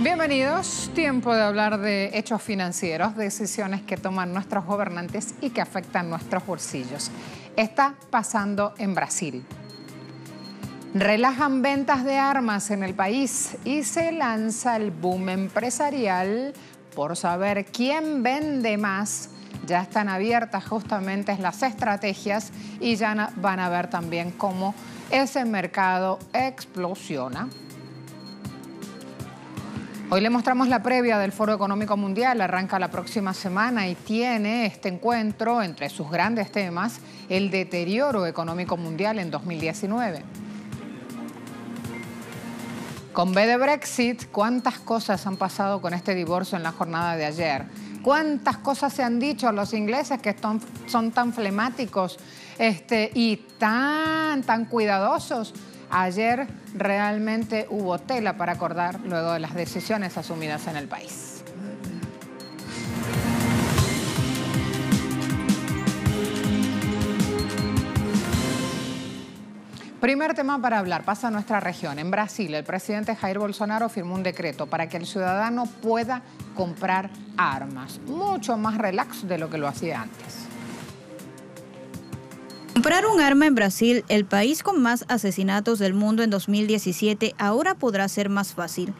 Bienvenidos, tiempo de hablar de hechos financieros, decisiones que toman nuestros gobernantes y que afectan nuestros bolsillos. Está pasando en Brasil. Relajan ventas de armas en el país y se lanza el boom empresarial por saber quién vende más. Ya están abiertas justamente las estrategias y ya van a ver también cómo ese mercado explosiona. Hoy le mostramos la previa del Foro Económico Mundial, arranca la próxima semana y tiene este encuentro entre sus grandes temas el deterioro económico mundial en 2019. Con B de Brexit, ¿cuántas cosas han pasado con este divorcio en la jornada de ayer? ¿Cuántas cosas se han dicho los ingleses que son tan flemáticos y tan cuidadosos? Ayer realmente hubo tela para acordar luego de las decisiones asumidas en el país. Primer tema para hablar, pasa a nuestra región. En Brasil, el presidente Jair Bolsonaro firmó un decreto para que el ciudadano pueda comprar armas. Mucho más relax de lo que lo hacía antes. Comprar un arma en Brasil, el país con más asesinatos del mundo en 2017, ahora podrá ser más fácil,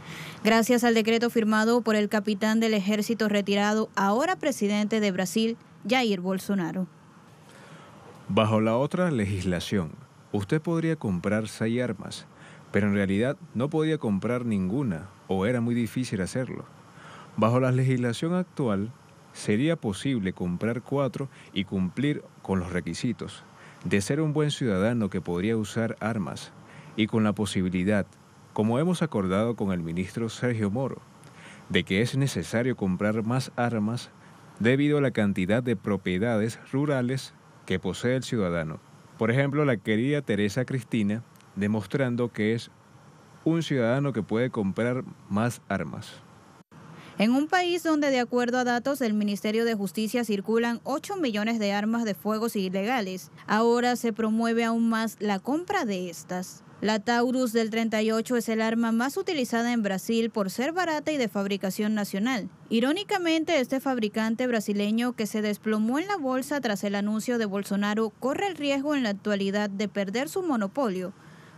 gracias al decreto firmado por el capitán del ejército retirado, ahora presidente de Brasil, Jair Bolsonaro. Bajo la otra legislación, usted podría comprar 6 armas, pero en realidad no podía comprar ninguna o era muy difícil hacerlo. Bajo la legislación actual, sería posible comprar 4 y cumplir con los requisitos de ser un buen ciudadano que podría usar armas y con la posibilidad, como hemos acordado con el ministro Sergio Moro, de que es necesario comprar más armas debido a la cantidad de propiedades rurales que posee el ciudadano. Por ejemplo, la querida Teresa Cristina, demostrando que es un ciudadano que puede comprar más armas. En un país donde, de acuerdo a datos del Ministerio de Justicia, circulan 8 millones de armas de fuego ilegales, ahora se promueve aún más la compra de estas. La Taurus del 38 es el arma más utilizada en Brasil por ser barata y de fabricación nacional. Irónicamente, este fabricante brasileño que se desplomó en la bolsa tras el anuncio de Bolsonaro corre el riesgo en la actualidad de perder su monopolio,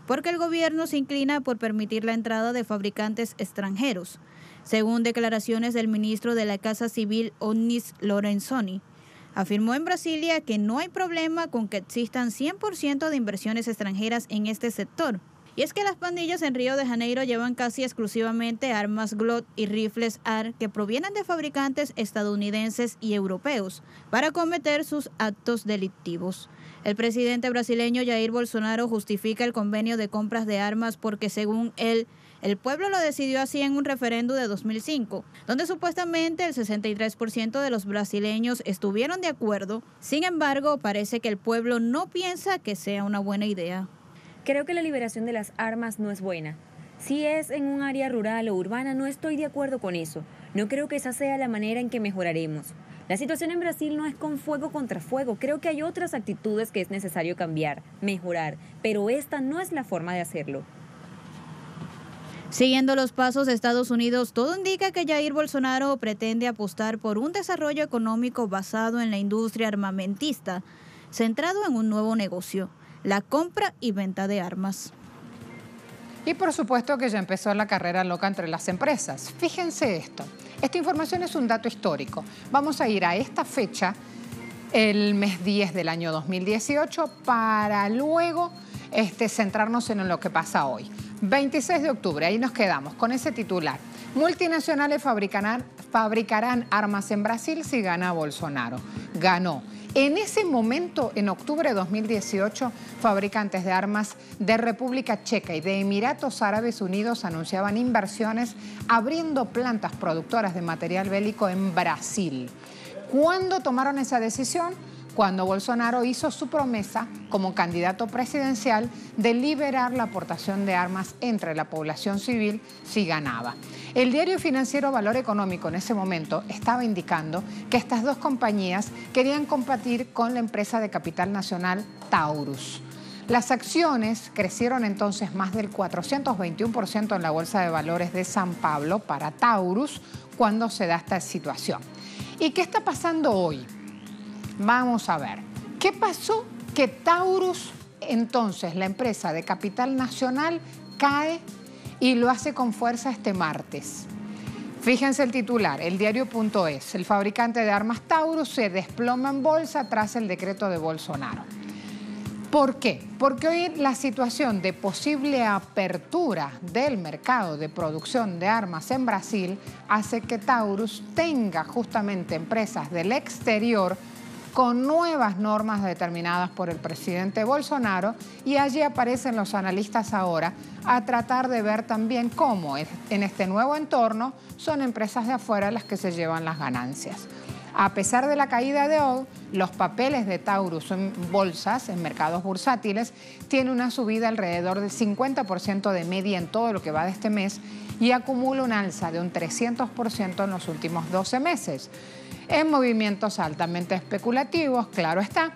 porque el gobierno se inclina por permitir la entrada de fabricantes extranjeros, según declaraciones del ministro de la Casa Civil, Onyx Lorenzoni. Afirmó en Brasilia que no hay problema con que existan 100% de inversiones extranjeras en este sector. Y es que las pandillas en Río de Janeiro llevan casi exclusivamente armas Glock y rifles AR que provienen de fabricantes estadounidenses y europeos para cometer sus actos delictivos. El presidente brasileño Jair Bolsonaro justifica el convenio de compras de armas porque, según él, el pueblo lo decidió así en un referendo de 2005, donde supuestamente el 63% de los brasileños estuvieron de acuerdo. Sin embargo, parece que el pueblo no piensa que sea una buena idea. Creo que la liberación de las armas no es buena. Si es en un área rural o urbana, no estoy de acuerdo con eso. No creo que esa sea la manera en que mejoraremos. La situación en Brasil no es con fuego contra fuego. Creo que hay otras actitudes que es necesario cambiar, mejorar, pero esta no es la forma de hacerlo. Siguiendo los pasos de Estados Unidos, todo indica que Jair Bolsonaro pretende apostar por un desarrollo económico basado en la industria armamentista, centrado en un nuevo negocio, la compra y venta de armas. Y por supuesto que ya empezó la carrera loca entre las empresas. Fíjense esto, esta información es un dato histórico. Vamos a ir a esta fecha, el mes 10 del año 2018, para luego centrarnos en lo que pasa hoy. 26 de octubre, ahí nos quedamos con ese titular. Multinacionales fabricarán armas en Brasil si gana Bolsonaro. Ganó. En ese momento, en octubre de 2018, fabricantes de armas de República Checa y de Emiratos Árabes Unidos anunciaban inversiones abriendo plantas productoras de material bélico en Brasil. ¿Cuándo tomaron esa decisión? Cuando Bolsonaro hizo su promesa como candidato presidencial de liberar la aportación de armas entre la población civil si ganaba. El diario financiero Valor Económico en ese momento estaba indicando que estas dos compañías querían competir con la empresa de capital nacional Taurus. Las acciones crecieron entonces más del 421% en la Bolsa de Valores de San Pablo para Taurus cuando se da esta situación. ¿Y qué está pasando hoy? Vamos a ver. ¿Qué pasó? Que Taurus, entonces, la empresa de capital nacional, cae y lo hace con fuerza este martes. Fíjense el titular, el diario.es. El fabricante de armas Taurus se desploma en bolsa tras el decreto de Bolsonaro. ¿Por qué? Porque hoy la situación de posible apertura del mercado de producción de armas en Brasil hace que Taurus tenga justamente empresas del exterior con nuevas normas determinadas por el presidente Bolsonaro, y allí aparecen los analistas ahora a tratar de ver también cómo en este nuevo entorno son empresas de afuera las que se llevan las ganancias. A pesar de la caída de hoy, los papeles de Taurus en bolsas, en mercados bursátiles, tienen una subida alrededor del 50% de media en todo lo que va de este mes y acumula un alza de un 300% en los últimos 12 meses. En movimientos altamente especulativos, claro está,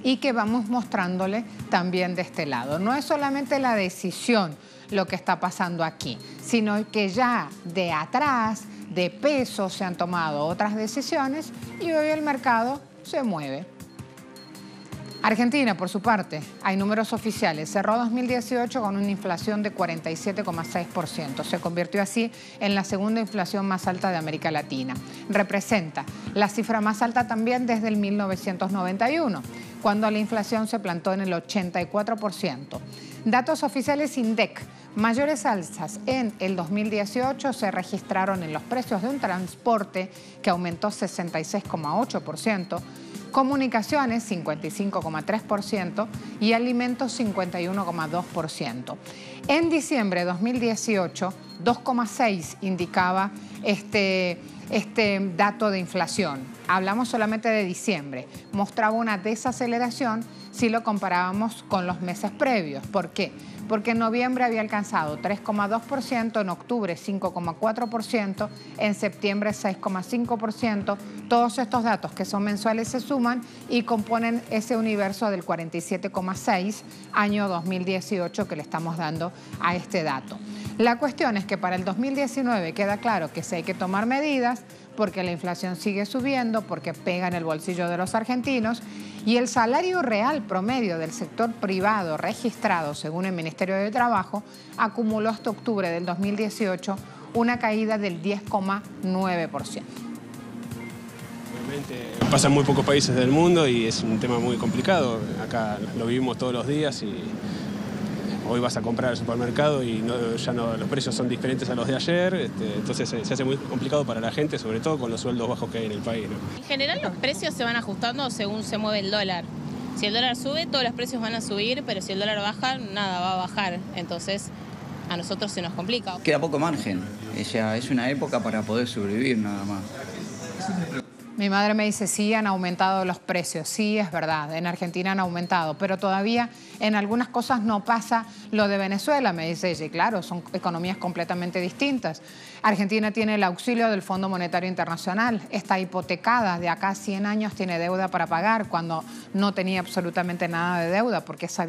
y que vamos mostrándole también de este lado. No es solamente la decisión lo que está pasando aquí, sino que ya de atrás, de peso, se han tomado otras decisiones y hoy el mercado se mueve. Argentina, por su parte, hay números oficiales. Cerró 2018 con una inflación de 47,6%. Se convirtió así en la segunda inflación más alta de América Latina. Representa la cifra más alta también desde el 1991, cuando la inflación se plantó en el 84%. Datos oficiales INDEC. Mayores alzas en el 2018 se registraron en los precios de un transporte que aumentó 66,8%, comunicaciones 55,3% y alimentos 51,2%. En diciembre de 2018, 2,6 indicaba este dato de inflación. Hablamos solamente de diciembre. Mostraba una desaceleración si lo comparábamos con los meses previos. ¿Por qué? Porque en noviembre había alcanzado 3,2%, en octubre 5,4%, en septiembre 6,5%. Todos estos datos que son mensuales se suman y componen ese universo del 47,6 año 2018 que le estamos dando a este dato. La cuestión es que para el 2019 queda claro que sí hay que tomar medidas porque la inflación sigue subiendo, porque pega en el bolsillo de los argentinos y el salario real promedio del sector privado registrado según el Ministerio de Trabajo acumuló hasta octubre del 2018 una caída del 10,9%. Obviamente pasa en muy pocos países del mundo y es un tema muy complicado. Acá lo vivimos todos los días y hoy vas a comprar al supermercado y los precios son diferentes a los de ayer, entonces se hace muy complicado para la gente, sobre todo con los sueldos bajos que hay en el país, ¿no? En general los precios se van ajustando según se mueve el dólar. Si el dólar sube, todos los precios van a subir, pero si el dólar baja, nada va a bajar. Entonces a nosotros se nos complica. Queda poco margen, es una época para poder sobrevivir nada más. Mi madre me dice, sí, han aumentado los precios. Sí, es verdad, en Argentina han aumentado, pero todavía en algunas cosas no pasa lo de Venezuela, me dice ella. Y claro, son economías completamente distintas. Argentina tiene el auxilio del Fondo Monetario Internacional, está hipotecada, de acá a 100 años tiene deuda para pagar, cuando no tenía absolutamente nada de deuda, porque esa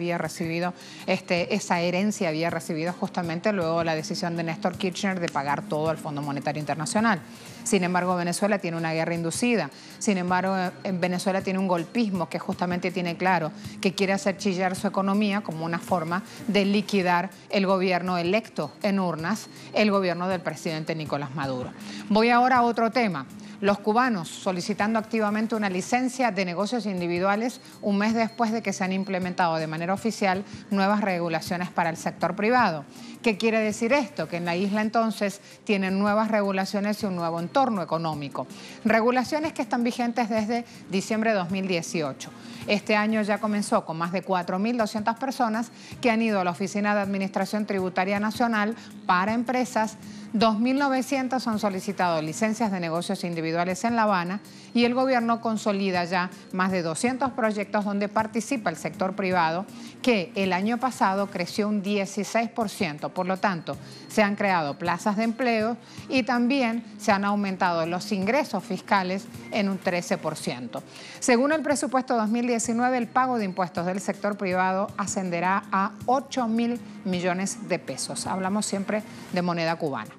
herencia había recibido justamente luego la decisión de Néstor Kirchner de pagar todo al Fondo Monetario Internacional. Sin embargo, Venezuela tiene una guerra inducida. Sin embargo, Venezuela tiene un golpismo que justamente tiene claro que quiere hacer chillar su economía como una forma de liquidar el gobierno electo en urnas, el gobierno del presidente Nicolás Maduro. Voy ahora a otro tema. Los cubanos solicitando activamente una licencia de negocios individuales un mes después de que se han implementado de manera oficial nuevas regulaciones para el sector privado. ¿Qué quiere decir esto? Que en la isla entonces tienen nuevas regulaciones y un nuevo entorno económico. Regulaciones que están vigentes desde diciembre de 2018. Este año ya comenzó con más de 4.200 personas que han ido a la Oficina de Administración Tributaria Nacional para empresas. 2.900 han solicitado licencias de negocios individuales en La Habana y el gobierno consolida ya más de 200 proyectos donde participa el sector privado que el año pasado creció un 16%. Por lo tanto, se han creado plazas de empleo y también se han aumentado los ingresos fiscales en un 13%. Según el presupuesto 2019, el pago de impuestos del sector privado ascenderá a 8.000 millones de pesos. Hablamos siempre de moneda cubana.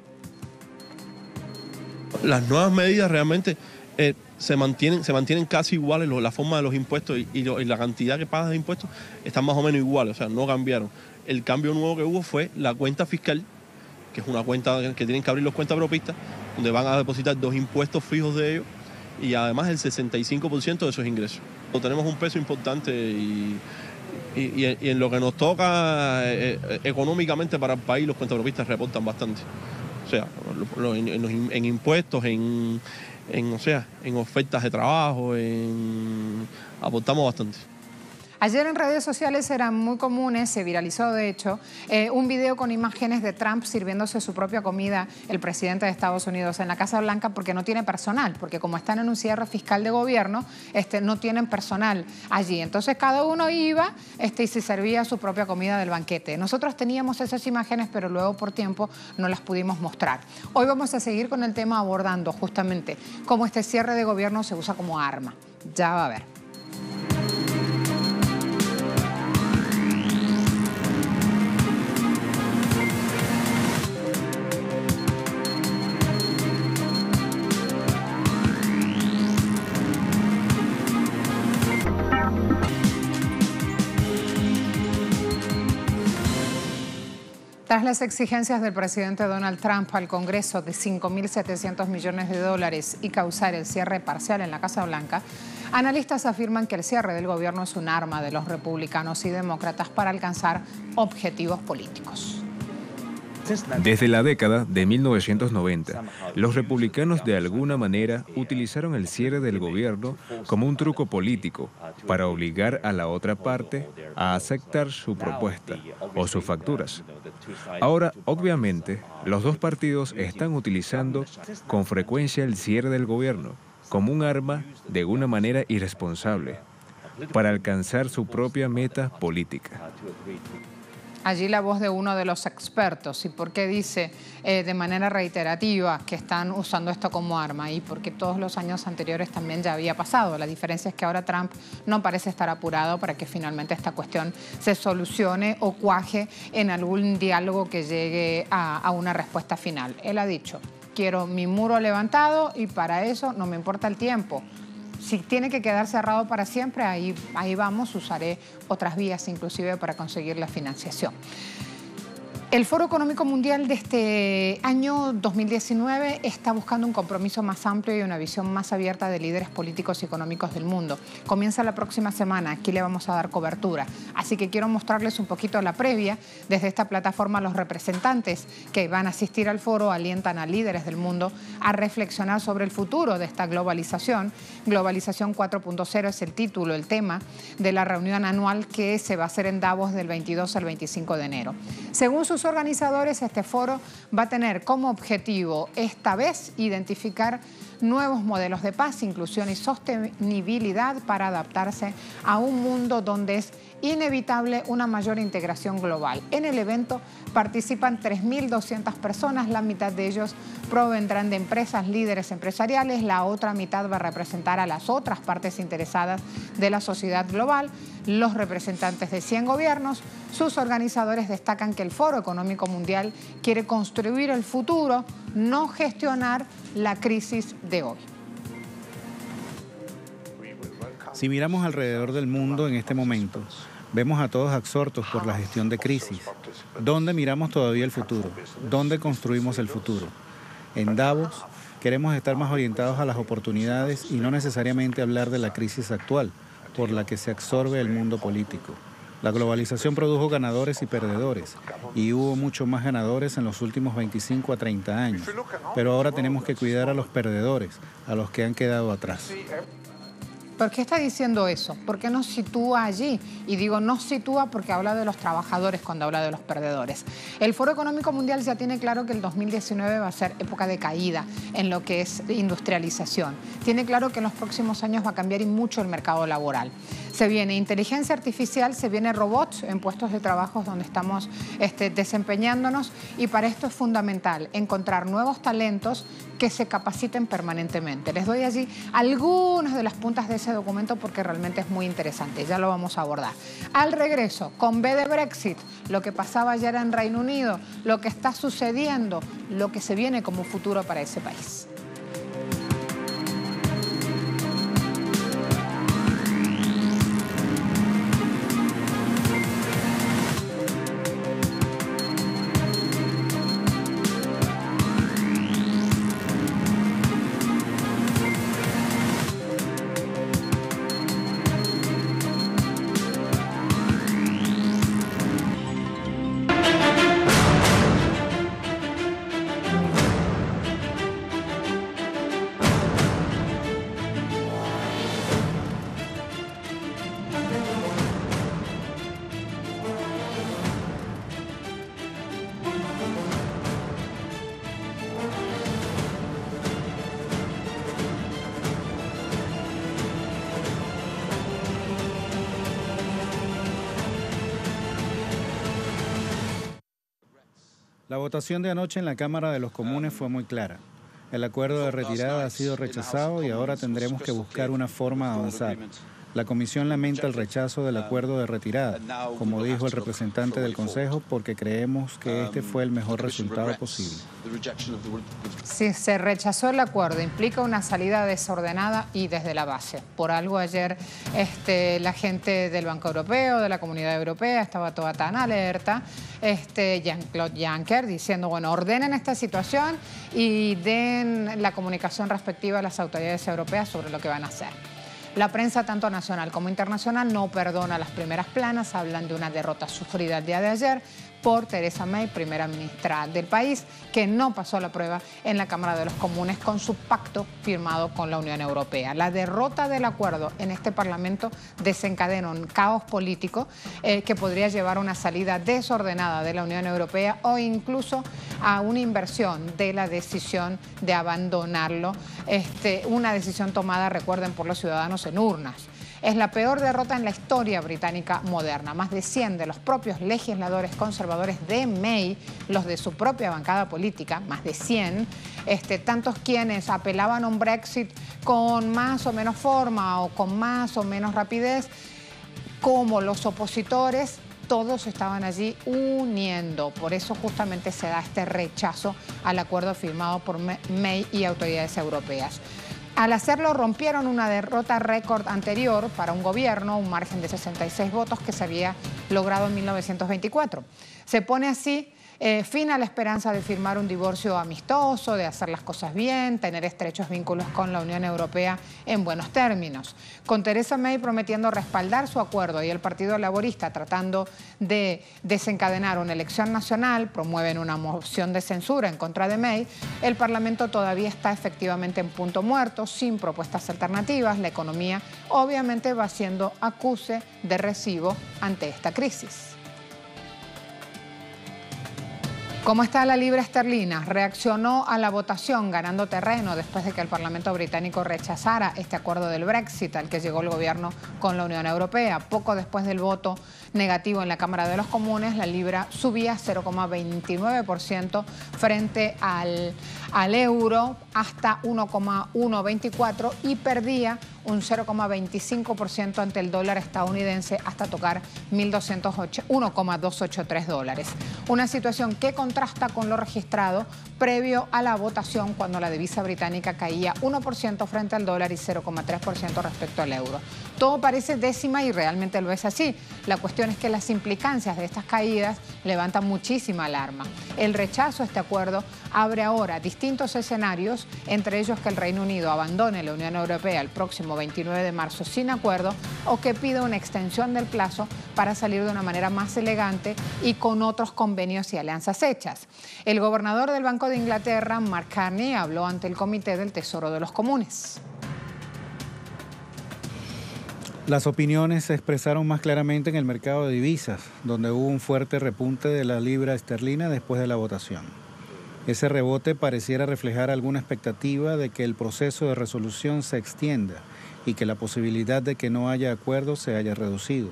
Las nuevas medidas realmente se mantienen casi iguales, la forma de los impuestos y la cantidad que pagas de impuestos están más o menos iguales, o sea, no cambiaron. El cambio nuevo que hubo fue la cuenta fiscal, que es una cuenta que tienen que abrir los cuentapropistas, donde van a depositar 2 impuestos fijos de ellos y además el 65% de esos ingresos. Tenemos un peso importante y en lo que nos toca económicamente para el país, los cuentapropistas reportan bastante. O sea, en impuestos, en ofertas de trabajo, aportamos bastante. Ayer en redes sociales eran muy comunes, se viralizó de hecho, un video con imágenes de Trump sirviéndose su propia comida, el presidente de Estados Unidos, en la Casa Blanca porque no tiene personal, porque como están en un cierre fiscal de gobierno, no tienen personal allí. Entonces cada uno iba y se servía su propia comida del banquete. Nosotros teníamos esas imágenes, pero luego por tiempo no las pudimos mostrar. Hoy vamos a seguir con el tema abordando justamente cómo este cierre de gobierno se usa como arma. Ya va a ver. Tras las exigencias del presidente Donald Trump al Congreso de 5.700 millones de dólares y causar el cierre parcial en la Casa Blanca, analistas afirman que el cierre del gobierno es un arma de los republicanos y demócratas para alcanzar objetivos políticos. Desde la década de 1990, los republicanos de alguna manera utilizaron el cierre del gobierno como un truco político para obligar a la otra parte a aceptar su propuesta o sus facturas. Ahora, obviamente, los dos partidos están utilizando con frecuencia el cierre del gobierno como un arma de una manera irresponsable para alcanzar su propia meta política. Allí la voz de uno de los expertos. ¿Y por qué dice de manera reiterativa que están usando esto como arma? Y porque todos los años anteriores también ya había pasado. La diferencia es que ahora Trump no parece estar apurado para que finalmente esta cuestión se solucione o cuaje en algún diálogo que llegue a una respuesta final. Él ha dicho, quiero mi muro levantado y para eso no me importa el tiempo. Si tiene que quedar cerrado para siempre, ahí vamos, usaré otras vías inclusive para conseguir la financiación. El Foro Económico Mundial de este año 2019 está buscando un compromiso más amplio y una visión más abierta de líderes políticos y económicos del mundo. Comienza la próxima semana, aquí le vamos a dar cobertura. Así que quiero mostrarles un poquito la previa. Desde esta plataforma los representantes que van a asistir al foro alientan a líderes del mundo a reflexionar sobre el futuro de esta globalización. Globalización 4.0 es el título, el tema de la reunión anual que se va a hacer en Davos del 22 al 25 de enero. Según sus organizadores, este foro va a tener como objetivo esta vez identificar nuevos modelos de paz, inclusión y sostenibilidad para adaptarse a un mundo donde es inevitable una mayor integración global. En el evento participan 3.200 personas, la mitad de ellos provendrán de empresas líderes empresariales, la otra mitad va a representar a las otras partes interesadas de la sociedad global, los representantes de 100 gobiernos. Sus organizadores destacan que el Foro Económico Mundial quiere construir el futuro, no gestionar la crisis de hoy. Si miramos alrededor del mundo en este momento, vemos a todos absortos por la gestión de crisis. ¿Dónde miramos todavía el futuro? ¿Dónde construimos el futuro? En Davos queremos estar más orientados a las oportunidades y no necesariamente hablar de la crisis actual por la que se absorbe el mundo político. La globalización produjo ganadores y perdedores y hubo mucho más ganadores en los últimos 25 a 30 años. Pero ahora tenemos que cuidar a los perdedores, a los que han quedado atrás. ¿Por qué está diciendo eso? ¿Por qué nos sitúa allí? Y digo nos sitúa porque habla de los trabajadores cuando habla de los perdedores. El Foro Económico Mundial ya tiene claro que el 2019 va a ser época de caída en lo que es industrialización. Tiene claro que en los próximos años va a cambiar y mucho el mercado laboral. Se viene inteligencia artificial, se viene robots en puestos de trabajo donde estamos desempeñándonos, y para esto es fundamental encontrar nuevos talentos que se capaciten permanentemente. Les doy allí algunas de las puntas de ese documento porque realmente es muy interesante, ya lo vamos a abordar. Al regreso, con B de Brexit, lo que pasaba ayer en Reino Unido, lo que está sucediendo, lo que se viene como futuro para ese país. La votación de anoche en la Cámara de los Comunes fue muy clara. El acuerdo de retirada ha sido rechazado y ahora tendremos que buscar una forma de avanzar. La Comisión lamenta el rechazo del acuerdo de retirada, como dijo el representante del Consejo, porque creemos que este fue el mejor resultado posible. Si se rechazó el acuerdo, implica una salida desordenada y desde la base. Por algo ayer la gente del Banco Europeo, de la Comunidad Europea, estaba toda tan alerta. Jean-Claude Juncker diciendo, bueno, ordenen esta situación y den la comunicación respectiva a las autoridades europeas sobre lo que van a hacer. La prensa, tanto nacional como internacional, no perdona las primeras planas. Hablan de una derrota sufrida el día de ayer por Theresa May, primera ministra del país, que no pasó la prueba en la Cámara de los Comunes con su pacto firmado con la Unión Europea. La derrota del acuerdo en este Parlamento desencadenó un caos político que podría llevar a una salida desordenada de la Unión Europea o incluso a una inversión de la decisión de abandonarlo. Una decisión tomada, recuerden, por los ciudadanos en urnas. Es la peor derrota en la historia británica moderna. Más de 100 de los propios legisladores conservadores de May, los de su propia bancada política, más de 100, tantos quienes apelaban a un Brexit con más o menos forma o con más o menos rapidez, como los opositores, todos estaban allí uniendo. Por eso justamente se da este rechazo al acuerdo firmado por May y autoridades europeas. Al hacerlo, rompieron una derrota récord anterior para un gobierno, un margen de 66 votos que se había logrado en 1924. Se pone así fin a la esperanza de firmar un divorcio amistoso, de hacer las cosas bien, tener estrechos vínculos con la Unión Europea en buenos términos. Con Theresa May prometiendo respaldar su acuerdo y el Partido Laborista tratando de desencadenar una elección nacional, promueven una moción de censura en contra de May, el Parlamento todavía está efectivamente en punto muerto, sin propuestas alternativas. La economía obviamente va siendo acuse de recibo ante esta crisis. ¿Cómo está la libra esterlina? Reaccionó a la votación ganando terreno después de que el Parlamento británico rechazara este acuerdo del Brexit al que llegó el gobierno con la Unión Europea. Poco después del voto negativo en la Cámara de los Comunes, la libra subía 0,29% frente al euro hasta 1,124 y perdía un 0,25% ante el dólar estadounidense hasta tocar 1,283 dólares. Una situación que contrasta con lo registrado previo a la votación cuando la divisa británica caía 1% frente al dólar y 0,3% respecto al euro. Todo parece décima y realmente lo es así. La cuestión es que las implicancias de estas caídas levantan muchísima alarma. El rechazo a este acuerdo abre ahora distintos escenarios, entre ellos que el Reino Unido abandone la Unión Europea el próximo 29 de marzo sin acuerdo o que pida una extensión del plazo para salir de una manera más elegante y con otros convenios y alianzas hechas. El gobernador del Banco de Inglaterra, Mark Carney, habló ante el Comité del Tesoro de los Comunes. Las opiniones se expresaron más claramente en el mercado de divisas, donde hubo un fuerte repunte de la libra esterlina después de la votación. Ese rebote pareciera reflejar alguna expectativa de que el proceso de resolución se extienda y que la posibilidad de que no haya acuerdo se haya reducido.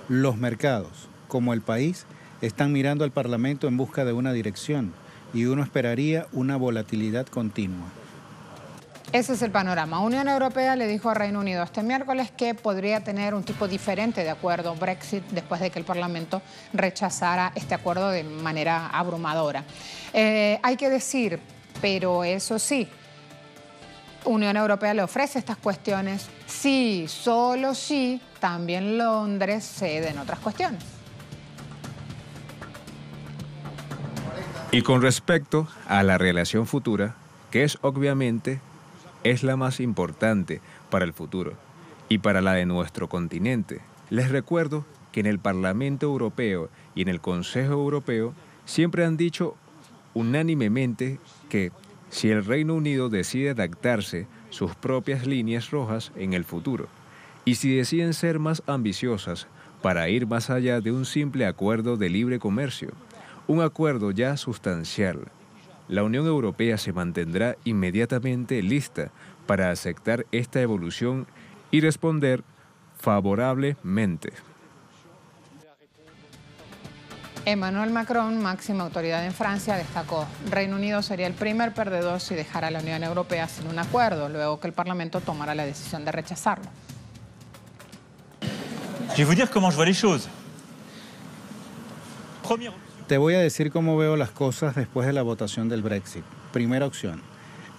Los mercados, como el país, están mirando al Parlamento en busca de una dirección y uno esperaría una volatilidad continua. Ese es el panorama. Unión Europea le dijo a Reino Unido este miércoles que podría tener un tipo diferente de acuerdo Brexit después de que el Parlamento rechazara este acuerdo de manera abrumadora. Hay que decir, pero eso sí, Unión Europea le ofrece estas cuestiones si, solo si, también Londres cede en otras cuestiones. Y con respecto a la relación futura, que es obviamente la más importante para el futuro y para la de nuestro continente, les recuerdo que en el Parlamento Europeo y en el Consejo Europeo siempre han dicho unánimemente que si el Reino Unido decide adaptarse sus propias líneas rojas en el futuro y si deciden ser más ambiciosas para ir más allá de un simple acuerdo de libre comercio, un acuerdo ya sustancial, la Unión Europea se mantendrá inmediatamente lista para aceptar esta evolución y responder favorablemente. Emmanuel Macron, máxima autoridad en Francia, destacó: Reino Unido sería el primer perdedor si dejara a la Unión Europea sin un acuerdo, luego que el Parlamento tomara la decisión de rechazarlo. Te voy a decir cómo veo las cosas después de la votación del Brexit. Primera opción.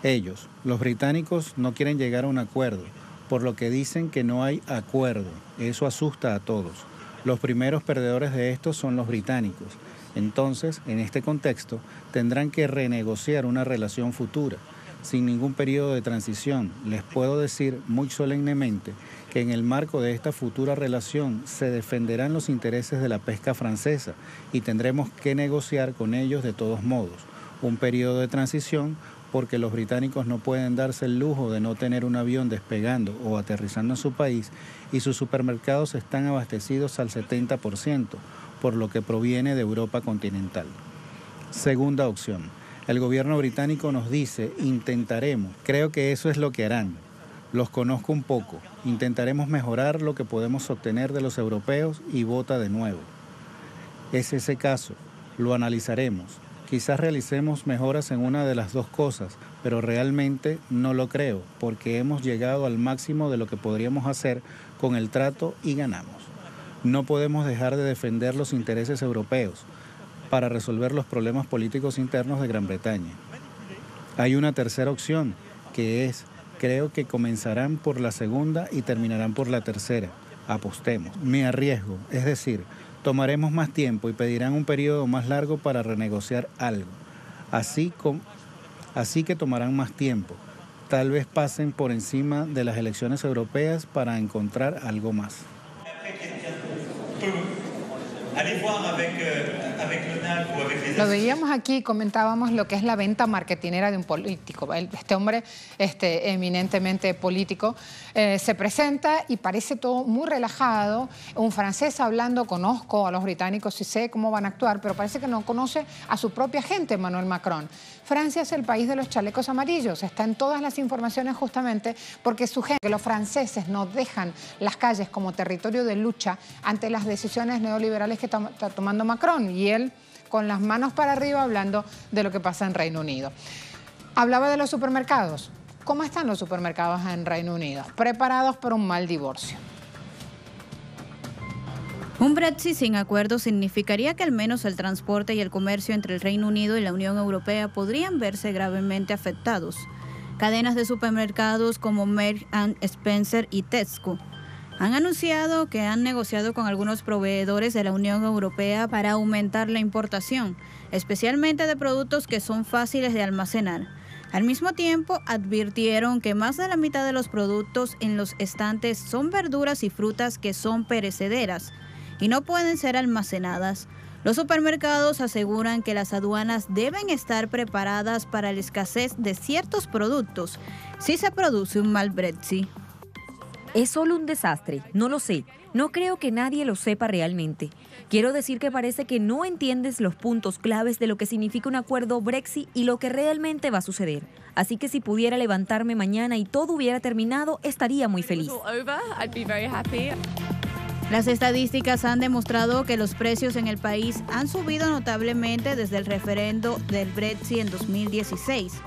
Ellos, los británicos, no quieren llegar a un acuerdo, por lo que dicen que no hay acuerdo. Eso asusta a todos. Los primeros perdedores de esto son los británicos. Entonces, en este contexto, tendrán que renegociar una relación futura, sin ningún periodo de transición. Les puedo decir muy solemnemente que en el marco de esta futura relación se defenderán los intereses de la pesca francesa y tendremos que negociar con ellos de todos modos. Un periodo de transición porque los británicos no pueden darse el lujo de no tener un avión despegando o aterrizando en su país y sus supermercados están abastecidos al 70%, por lo que proviene de Europa continental. Segunda opción. El gobierno británico nos dice, intentaremos. Creo que eso es lo que harán. Los conozco un poco. Intentaremos mejorar lo que podemos obtener de los europeos y vota de nuevo. Es ese caso. Lo analizaremos. Quizás realicemos mejoras en una de las dos cosas, pero realmente no lo creo, porque hemos llegado al máximo de lo que podríamos hacer con el trato y ganamos. No podemos dejar de defender los intereses europeos para resolver los problemas políticos internos de Gran Bretaña. Hay una tercera opción, que es, creo que comenzarán por la segunda y terminarán por la tercera. Apostemos. Me arriesgo, es decir, tomaremos más tiempo y pedirán un periodo más largo para renegociar algo. Así que tomarán más tiempo. Tal vez pasen por encima de las elecciones europeas para encontrar algo más. Lo veíamos aquí, comentábamos lo que es la venta marketinera de un político. Este hombre eminentemente político se presenta y parece todo muy relajado. Un francés hablando, conozco a los británicos y sé cómo van a actuar, pero parece que no conoce a su propia gente, Emmanuel Macron. Francia es el país de los chalecos amarillos, está en todas las informaciones justamente porque su gente, que los franceses no dejan las calles como territorio de lucha ante las decisiones neoliberales que está tomando Macron, y él con las manos para arriba hablando de lo que pasa en Reino Unido. Hablaba de los supermercados. ¿Cómo están los supermercados en Reino Unido? Preparados para un mal divorcio. Un Brexit sin acuerdo significaría que al menos el transporte y el comercio entre el Reino Unido y la Unión Europea podrían verse gravemente afectados. Cadenas de supermercados como Marks & Spencer y Tesco han anunciado que han negociado con algunos proveedores de la Unión Europea para aumentar la importación, especialmente de productos que son fáciles de almacenar. Al mismo tiempo, advirtieron que más de la mitad de los productos en los estantes son verduras y frutas que son perecederas y no pueden ser almacenadas. Los supermercados aseguran que las aduanas deben estar preparadas para la escasez de ciertos productos si se produce un mal Brexit. ¿Es solo un desastre? No lo sé. No creo que nadie lo sepa realmente. Quiero decir que parece que no entiendes los puntos claves de lo que significa un acuerdo Brexit y lo que realmente va a suceder. Así que si pudiera levantarme mañana y todo hubiera terminado, estaría muy feliz. Las estadísticas han demostrado que los precios en el país han subido notablemente desde el referendo del Brexit en 2016.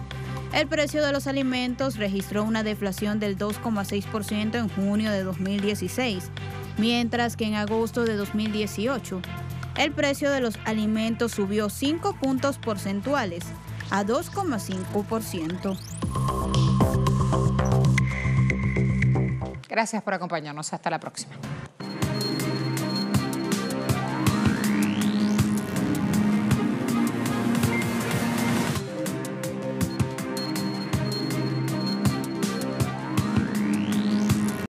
El precio de los alimentos registró una deflación del 2,6% en junio de 2016, mientras que en agosto de 2018 el precio de los alimentos subió 5 puntos porcentuales a 2,5%. Gracias por acompañarnos. Hasta la próxima.